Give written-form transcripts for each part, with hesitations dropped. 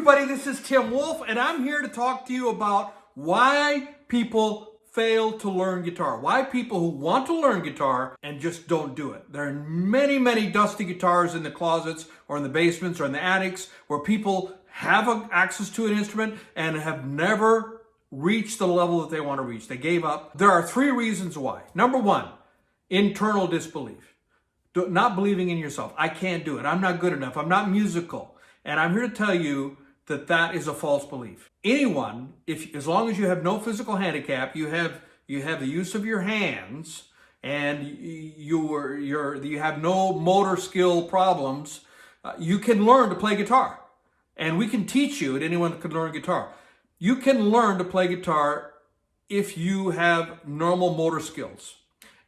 everybody, this is Tim Wolf, and I'm here to talk to you about why people fail to learn guitar. Why people who want to learn guitar and just don't do it. There are many, many dusty guitars in the closets or in the basements or in the attics where people have access to an instrument and have never reached the level that they want to reach. They gave up. There are three reasons why. Number one, internal disbelief. Not believing in yourself. I can't do it. I'm not good enough. I'm not musical. And I'm here to tell you that that is a false belief. Anyone, as long as you have no physical handicap, you have the use of your hands, and you have no motor skill problems, you can learn to play guitar. And we can teach you, and anyone can learn guitar. You can learn to play guitar if you have normal motor skills.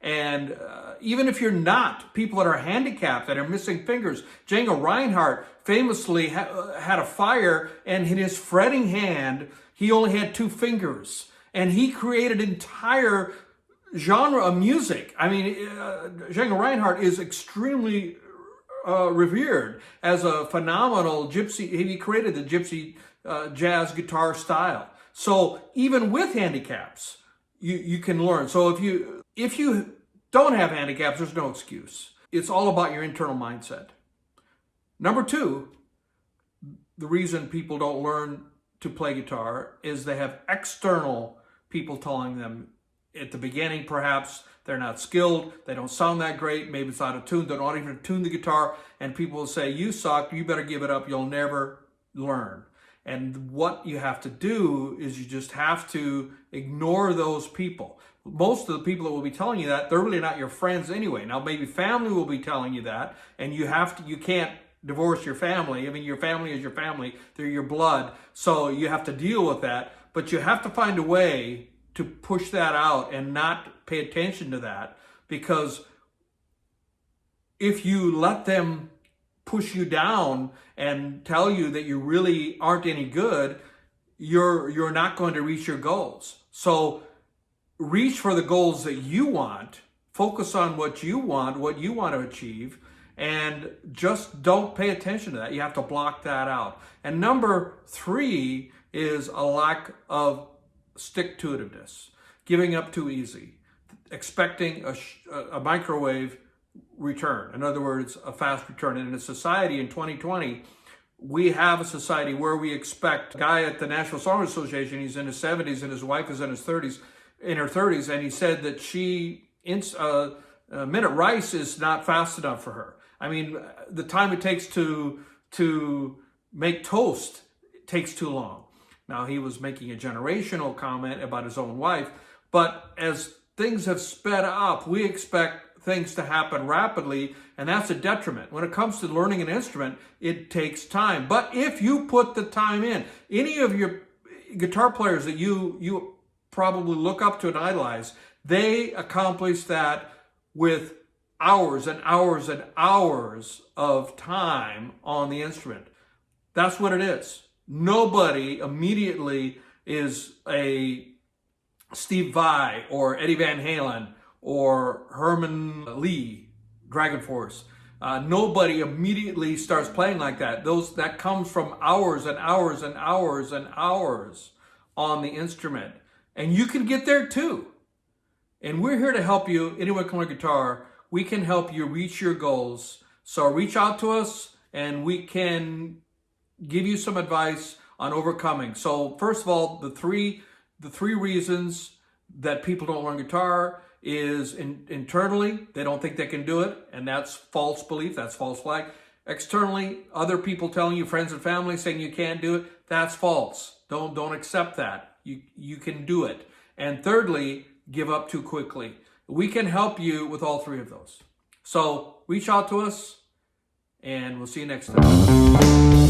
And even if you're not, people that are handicapped, that are missing fingers. Django Reinhardt famously had a fire, and in his fretting hand, he only had 2 fingers. And he created an entire genre of music. I mean, Django Reinhardt is extremely revered as a phenomenal gypsy. He created the gypsy jazz guitar style. So even with handicaps, you can learn. So if you don't have handicaps, there's no excuse. It's all about your internal mindset. Number 2, the reason people don't learn to play guitar is they have external people telling them at the beginning, perhaps they're not skilled, they don't sound that great, maybe it's out of tune, they don't even tune the guitar, and people will say, you suck, you better give it up, you'll never learn. And what you have to do is you just have to ignore those people. Most of the people that will be telling you that, they're really not your friends anyway. Now, maybe family will be telling you that, and you can't divorce your family. I mean, your family is your family. They're your blood. So you have to deal with that. But you have to find a way to push that out and not pay attention to that. Because if you let them push you down and tell you that you really aren't any good, you're not going to reach your goals. So reach for the goals that you want, focus on what you want to achieve, and just don't pay attention to that. You have to block that out. And number 3 is a lack of stick-to-itiveness, giving up too easy, expecting a microwave return. In other words, a fast return. And in a society in 2020, we have a society where we expect a guy at the National Songwriters Association, he's in his 70s and his wife is in her 30s, and he said that minute rice is not fast enough for her. I mean, the time it takes to make toast takes too long. Now, he was making a generational comment about his own wife, but as things have sped up, we expect things to happen rapidly, and that's a detriment. When it comes to learning an instrument, it takes time. But if you put the time in, any of your guitar players that you probably look up to and idolize, they accomplish that with hours and hours and hours of time on the instrument. That's what it is. Nobody immediately is a Steve Vai or Eddie Van Halen or Herman Lee, Dragon Force. Nobody immediately starts playing like that. That comes from hours and hours and hours and hours on the instrument. And you can get there too. And we're here to help you. Anyone can learn guitar. We can help you reach your goals. So reach out to us and we can give you some advice on overcoming. So first of all, the three reasons that people don't learn guitar is internally, they don't think they can do it, and that's false belief, that's false flag. Externally, other people telling you, friends and family saying you can't do it, that's false. Don't accept that. You can do it. And thirdly, give up too quickly. We can help you with all 3 of those. So reach out to us, and we'll see you next time.